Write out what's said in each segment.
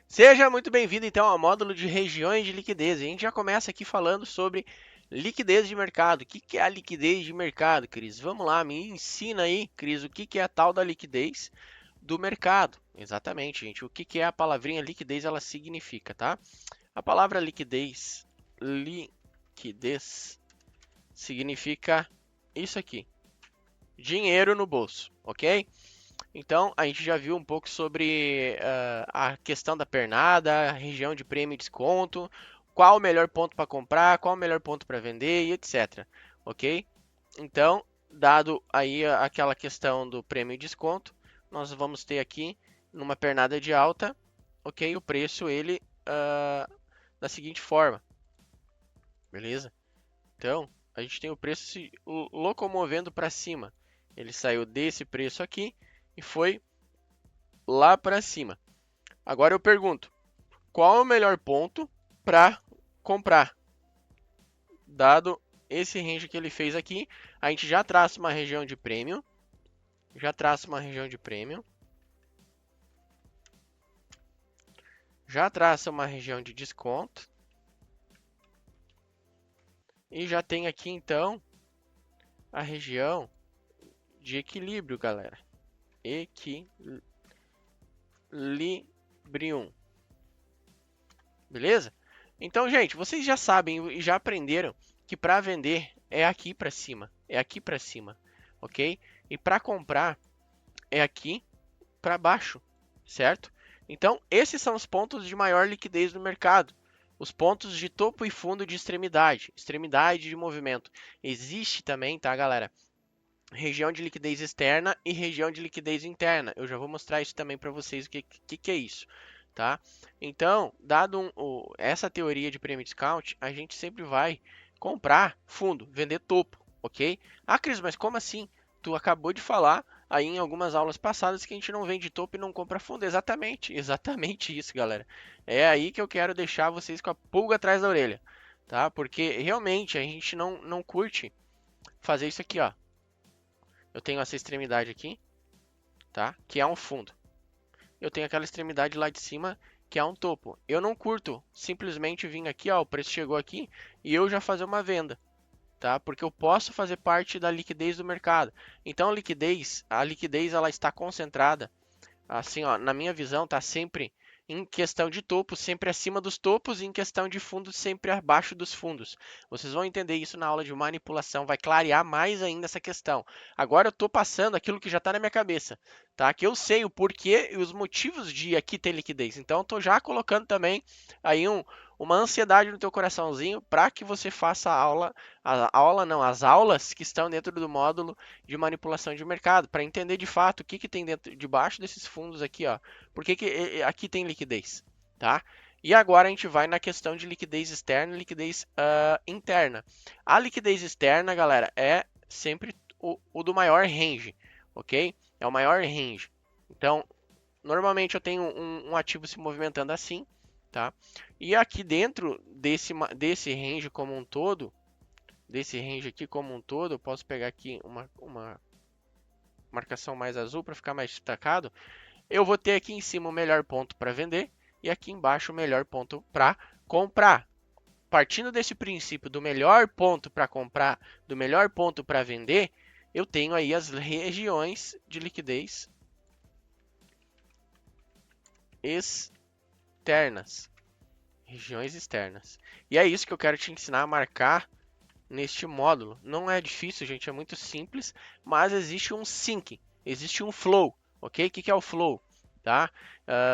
Seja muito bem-vindo então ao módulo de regiões de liquidez. A gente já começa aqui falando sobre liquidez de mercado. O que é a liquidez de mercado, Cris? Vamos lá, me ensina aí, Cris, o que é a tal da liquidez do mercado. Exatamente, gente. O que é a palavrinha liquidez, ela significa, tá? A palavra liquidez significa isso aqui, dinheiro no bolso, ok? Então, a gente já viu um pouco sobre a questão da pernada, a região de prêmio e desconto, qual o melhor ponto para comprar, qual o melhor ponto para vender e etc. Ok? Então, dado aí aquela questão do prêmio e desconto, nós vamos ter aqui numa pernada de alta, ok? O preço ele da seguinte forma, beleza? Então, a gente tem o preço se locomovendo para cima. Ele saiu desse preço aqui e foi lá para cima. Agora eu pergunto, qual é o melhor ponto para comprar? Dado esse range que ele fez aqui, a gente já traça uma região de prêmio, já traça uma região de desconto e já tem aqui então a região de equilíbrio, galera. Equilibrium. Beleza? Então, gente, vocês já sabem e já aprenderam que para vender é aqui para cima, ok? E para comprar é aqui para baixo, certo? Então, esses são os pontos de maior liquidez do mercado. Os pontos de topo e fundo de extremidade, extremidade de movimento. Existe também, tá, galera? Região de liquidez externa e região de liquidez interna. Eu já vou mostrar isso também para vocês, o que é isso, tá? Então, dado essa teoria de premium discount, a gente sempre vai comprar fundo, vender topo, ok? Ah, Cris, mas como assim? Tu acabou de falar aí em algumas aulas passadas que a gente não vende topo e não compra fundo. Exatamente, exatamente isso, galera. É aí que eu quero deixar vocês com a pulga atrás da orelha, tá? Porque realmente a gente não curte fazer isso aqui, ó. Eu tenho essa extremidade aqui, tá? Que é um fundo. Eu tenho aquela extremidade lá de cima, que é um topo. Eu não curto simplesmente vir aqui, ó, o preço chegou aqui e eu já fazer uma venda, tá? Porque eu posso fazer parte da liquidez do mercado. Então, a liquidez ela está concentrada, assim, ó, na minha visão, tá sempre em questão de topo, sempre acima dos topos, e em questão de fundos, sempre abaixo dos fundos. Vocês vão entender isso na aula de manipulação, vai clarear mais ainda essa questão. Agora eu estou passando aquilo que já está na minha cabeça, tá? Que eu sei o porquê e os motivos de aqui ter liquidez. Então, estou já colocando também aí uma ansiedade no teu coraçãozinho para que você faça as aulas que estão dentro do módulo de manipulação de mercado, para entender de fato o que tem dentro, debaixo desses fundos aqui, ó. Por que aqui tem liquidez, tá? E agora a gente vai na questão de liquidez externa e liquidez interna. A liquidez externa, galera, é sempre o do maior range, ok? É o maior range. Então, normalmente eu tenho um ativo se movimentando assim, tá? E aqui dentro desse range como um todo, desse range aqui como um todo, eu posso pegar aqui uma marcação mais azul para ficar mais destacado. Eu vou ter aqui em cima o melhor ponto para vender e aqui embaixo o melhor ponto para comprar. Partindo desse princípio do melhor ponto para comprar, do melhor ponto para vender, eu tenho aí as regiões de liquidez externas. Regiões externas. E é isso que eu quero te ensinar a marcar neste módulo. Não é difícil, gente, é muito simples, mas existe um sync, existe um flow, ok? O que é o flow? Tá?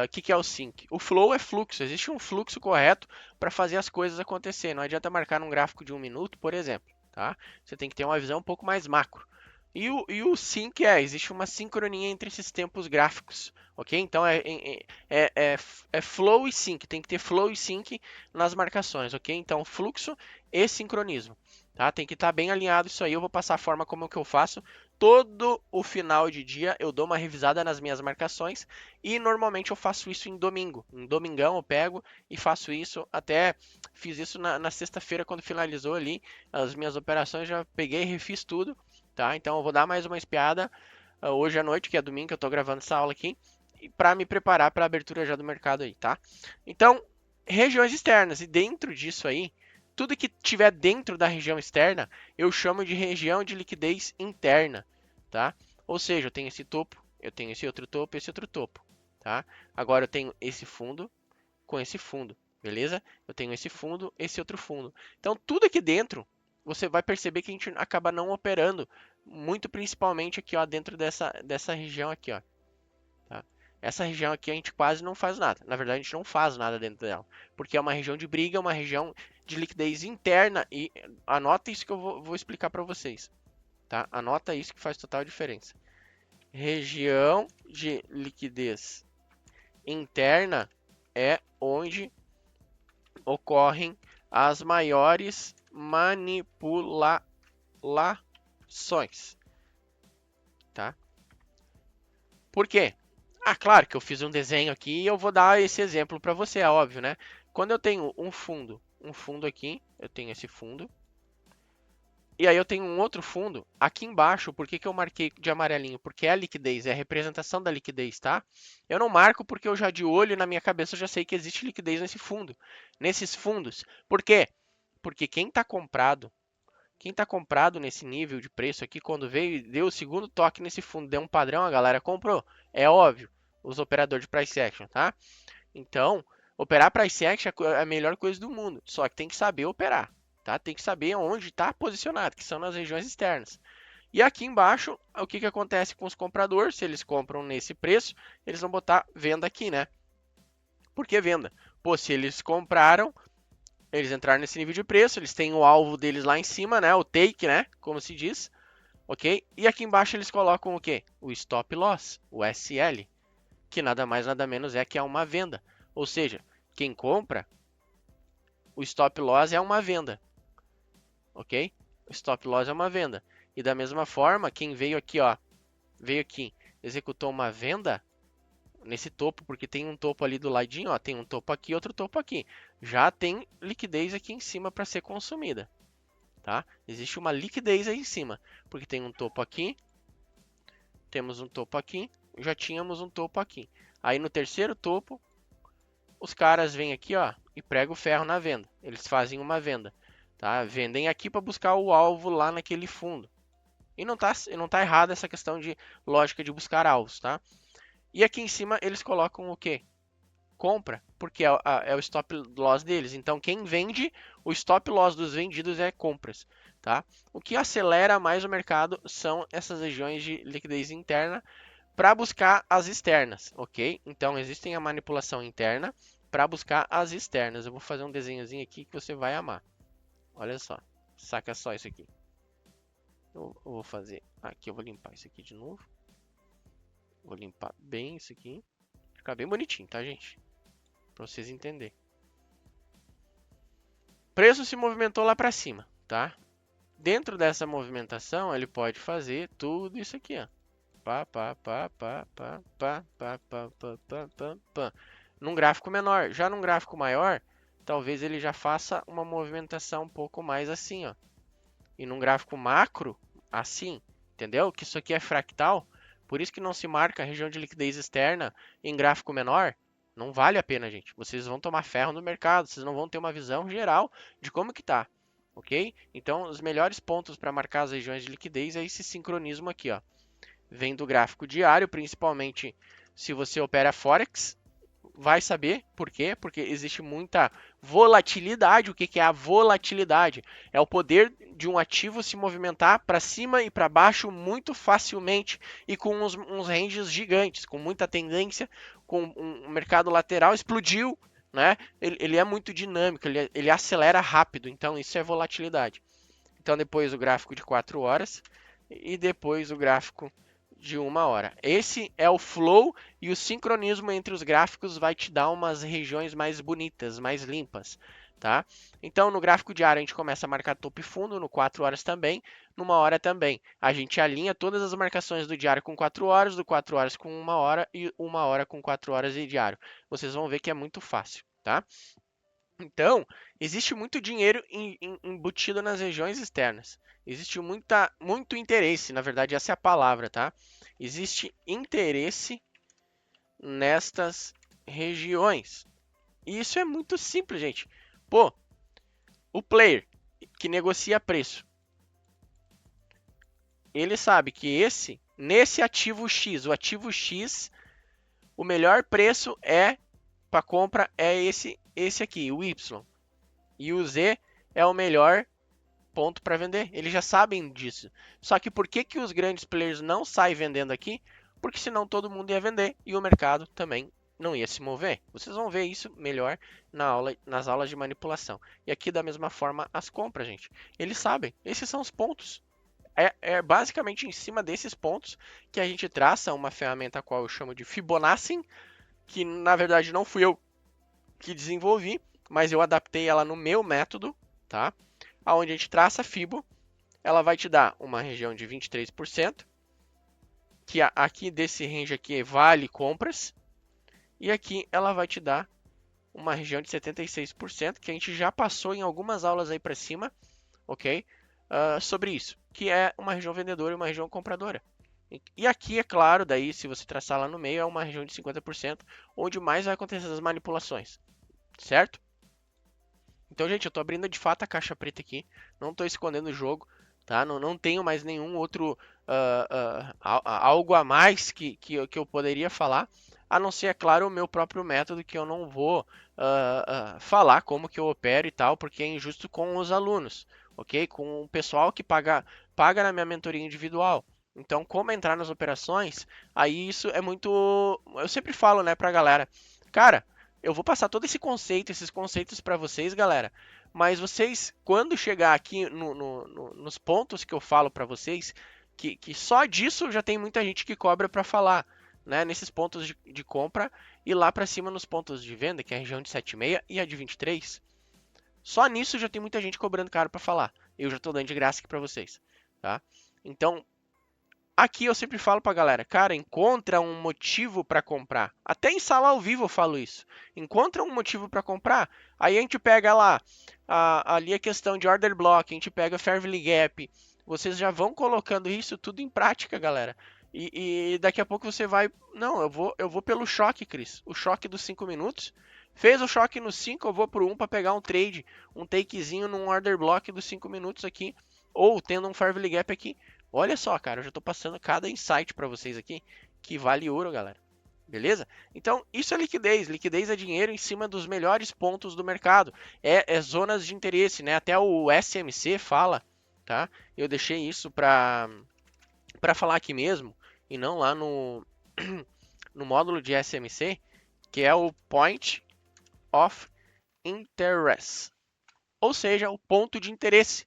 O que é o sync? O flow é fluxo, existe um fluxo correto para fazer as coisas acontecer. Não adianta marcar num gráfico de 1 minuto, por exemplo. Tá? Você tem que ter uma visão um pouco mais macro. E o sync existe uma sincronia entre esses tempos gráficos, ok? Então é flow e sync, tem que ter flow e sync nas marcações, ok? Então fluxo e sincronismo, tá? Tem que estar bem alinhado isso aí. Eu vou passar a forma como que eu faço. Todo o final de dia eu dou uma revisada nas minhas marcações e normalmente eu faço isso em domingo. Em domingão eu pego e faço isso. Até fiz isso na sexta-feira quando finalizou ali as minhas operações, já peguei e refiz tudo. Tá? Então eu vou dar mais uma espiada hoje à noite, que é domingo que eu estou gravando essa aula aqui, para me preparar para a abertura já do mercado aí, tá? Então, regiões externas, e dentro disso aí, tudo que tiver dentro da região externa, eu chamo de região de liquidez interna, tá? Ou seja, eu tenho esse topo, eu tenho esse outro topo, tá? Agora eu tenho esse fundo com esse fundo, beleza? Eu tenho esse fundo, esse outro fundo. Então, tudo aqui dentro, você vai perceber que a gente acaba não operando, muito principalmente aqui, ó, dentro dessa região aqui, ó. Tá? Essa região aqui a gente quase não faz nada. Na verdade, a gente não faz nada dentro dela, porque é uma região de briga, uma região de liquidez interna. E anota isso que eu vou explicar para vocês. Tá? Anota isso que faz total diferença. Região de liquidez interna é onde ocorrem as maiores manipulações. Tá? Por quê? Ah, claro que eu fiz um desenho aqui e eu vou dar esse exemplo para você, é óbvio, né? Quando eu tenho um fundo aqui, eu tenho esse fundo, e aí eu tenho um outro fundo aqui embaixo. Por que que eu marquei de amarelinho? Porque é a liquidez, é a representação da liquidez, tá? Eu não marco porque eu já de olho na minha cabeça eu já sei que existe liquidez nesse fundo, nesses fundos. Por quê? Porque quem está comprado nesse nível de preço aqui, quando veio e deu o segundo toque nesse fundo, deu um padrão, a galera comprou. É óbvio, os operadores de price action, tá? Então, operar price action é a melhor coisa do mundo, só que tem que saber operar, tá? Tem que saber onde está posicionado, que são nas regiões externas. E aqui embaixo, o que acontece com os compradores? Se eles compram nesse preço, eles vão botar venda aqui, né? Por que venda? Pô, se eles compraram, eles entraram nesse nível de preço, eles têm o alvo deles lá em cima, né? O take, né? Como se diz, ok? E aqui embaixo eles colocam o quê? O stop loss, o SL, que nada mais nada menos é que é uma venda. Ou seja, quem compra, o stop loss é uma venda, ok? O stop loss é uma venda. E da mesma forma, quem veio aqui, ó, veio aqui, executou uma venda nesse topo, porque tem um topo ali do ladinho, ó, tem um topo aqui, outro topo aqui. Já tem liquidez aqui em cima para ser consumida, tá? Existe uma liquidez aí em cima, porque tem um topo aqui, temos um topo aqui, já tínhamos um topo aqui. Aí no terceiro topo, os caras vêm aqui, ó, e pregam o ferro na venda. Eles fazem uma venda, tá? Vendem aqui para buscar o alvo lá naquele fundo. E não tá errado essa questão de lógica de buscar alvos, tá? E aqui em cima eles colocam o quê? Compra, porque é o stop loss deles. Então, quem vende, o stop loss dos vendidos é compras, tá? O que acelera mais o mercado são essas regiões de liquidez interna para buscar as externas, ok? Então, existem a manipulação interna para buscar as externas. Eu vou fazer um desenhozinho aqui que você vai amar. Olha só, saca só isso aqui. Eu vou fazer aqui, eu vou limpar isso aqui de novo. Vou limpar bem isso aqui. Ficar bem bonitinho, tá, gente? Para vocês entenderem. O preço se movimentou lá para cima, tá? Dentro dessa movimentação, ele pode fazer tudo isso aqui, ó. Pá, pá, pá, pá, pá, pá, pá, pá, pá, pá, pá, pá. Num gráfico menor. Já num gráfico maior, talvez ele já faça uma movimentação um pouco mais assim, ó. E num gráfico macro, assim, entendeu? Que isso aqui é fractal. Por isso que não se marca a região de liquidez externa em gráfico menor. Não vale a pena, gente. Vocês vão tomar ferro no mercado, vocês não vão ter uma visão geral de como que tá, ok? Então, os melhores pontos para marcar as regiões de liquidez é esse sincronismo aqui, ó. Vem do gráfico diário, principalmente se você opera Forex, vai saber por quê? Porque existe muita volatilidade. O que é a volatilidade? É o poder de um ativo se movimentar para cima e para baixo muito facilmente e com uns ranges gigantes, com muita tendência, com um mercado lateral explodiu, né? Ele é muito dinâmico, ele acelera rápido, então isso é volatilidade. Então depois o gráfico de 4 horas e depois o gráfico de 1 hora. Esse é o flow e o sincronismo entre os gráficos vai te dar umas regiões mais bonitas, mais limpas, tá? Então, no gráfico diário, a gente começa a marcar topo e fundo, no 4 horas também, numa hora também. A gente alinha todas as marcações do diário com 4 horas, do 4 horas com 1 hora e 1 hora com 4 horas de diário. Vocês vão ver que é muito fácil, tá? Então, existe muito dinheiro embutido nas regiões externas. Existe muito interesse, na verdade, essa é a palavra, tá? Existe interesse nestas regiões. E isso é muito simples, gente. Pô, o player que negocia preço, ele sabe que nesse ativo X, o ativo X, o melhor preço para compra é esse aqui, o Y. E o Z é o melhor ponto para vender. Eles já sabem disso. Só que por que os grandes players não saem vendendo aqui? Porque senão todo mundo ia vender e o mercado também não ia se mover. Vocês vão ver isso melhor nas aulas de manipulação. E aqui da mesma forma as compras, gente. Eles sabem. Esses são os pontos. É basicamente em cima desses pontos que a gente traça uma ferramenta a qual eu chamo de Fibonacci, que na verdade não fui eu que desenvolvi, mas eu adaptei ela no meu método, tá? Onde a gente traça a Fibo, ela vai te dar uma região de 23%, que aqui desse range aqui vale compras, e aqui ela vai te dar uma região de 76%, que a gente já passou em algumas aulas aí para cima, ok? Sobre isso, que é uma região vendedora e uma região compradora. E aqui, é claro, daí se você traçar lá no meio, é uma região de 50%, onde mais vai acontecer as manipulações, certo? Então, gente, eu estou abrindo de fato a caixa preta aqui, não estou escondendo o jogo, tá? Não tenho mais nenhum outro algo a mais que eu poderia falar, a não ser, é claro, o meu próprio método, que eu não vou falar como que eu opero e tal, porque é injusto com os alunos, ok? Com o pessoal que paga na minha mentoria individual. Então, como entrar nas operações, aí isso é muito... Eu sempre falo, né, pra galera, cara, eu vou passar todo esse conceito, esses conceitos para vocês, galera, mas vocês, quando chegar aqui nos pontos que eu falo para vocês, que só disso já tem muita gente que cobra para falar, né? Nesses pontos de compra e lá para cima nos pontos de venda, que é a região de 7,6 e a de 23. Só nisso já tem muita gente cobrando caro para falar. Eu já estou dando de graça aqui para vocês, tá? Então, aqui eu sempre falo pra galera, cara, encontra um motivo para comprar. Até em sala ao vivo eu falo isso. Encontra um motivo para comprar. Aí a gente pega lá ali a questão de order block, a gente pega fair value gap. Vocês já vão colocando isso tudo em prática, galera. E daqui a pouco você vai, não, eu vou pelo choque, Cris. O choque dos 5 minutos. Fez o choque no 5, eu vou pro 1 para pegar um trade, um takezinho num order block dos 5 minutos aqui, ou tendo um fair value gap aqui. Olha só, cara, eu já estou passando cada insight para vocês aqui que vale ouro, galera. Beleza? Então, isso é liquidez. Liquidez é dinheiro em cima dos melhores pontos do mercado. É zonas de interesse, né? Até o SMC fala, tá? Eu deixei isso para falar aqui mesmo e não lá no módulo de SMC, que é o Point of Interest. Ou seja, o ponto de interesse.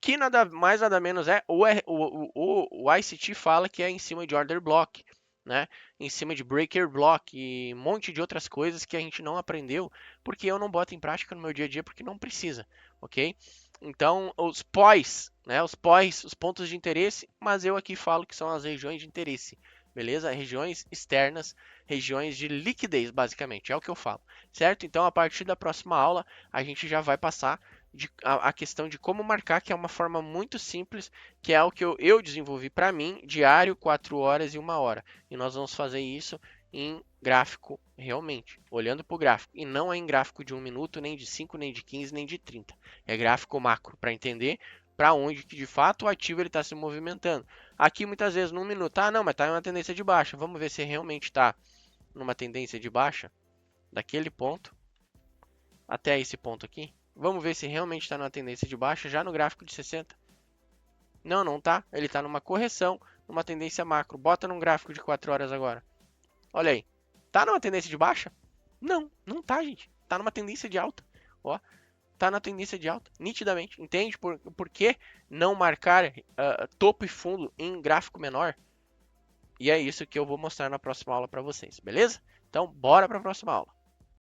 Que nada mais nada menos o ICT fala que é em cima de order block, né? Em cima de breaker block e um monte de outras coisas que a gente não aprendeu porque eu não boto em prática no meu dia a dia porque não precisa, ok? Então os POIs, né? Os POIs, os pontos de interesse, mas eu aqui falo que são as regiões de interesse, beleza? Regiões externas, regiões de liquidez, basicamente, é o que eu falo, certo? Então a partir da próxima aula a gente já vai passar a questão de como marcar, que é uma forma muito simples, que é o que eu desenvolvi para mim, diário, 4 horas e 1 hora. E nós vamos fazer isso em gráfico realmente, olhando para o gráfico. E não é em gráfico de 1 minuto, nem de 5, nem de 15, nem de 30. É gráfico macro, para entender para onde que de fato o ativo está se movimentando. Aqui muitas vezes no 1 minuto, não, mas está em uma tendência de baixa. Vamos ver se realmente está numa tendência de baixa, daquele ponto até esse ponto aqui. Vamos ver se realmente está numa tendência de baixa já no gráfico de 60. Não, não tá. Ele está numa correção, numa tendência macro. Bota num gráfico de 4 horas agora. Olha aí. Tá numa tendência de baixa? Não, não tá, gente. Tá numa tendência de alta. Ó, tá na tendência de alta, nitidamente. Entende por que não marcar topo e fundo em gráfico menor? E é isso que eu vou mostrar na próxima aula para vocês, beleza? Então, bora para a próxima aula.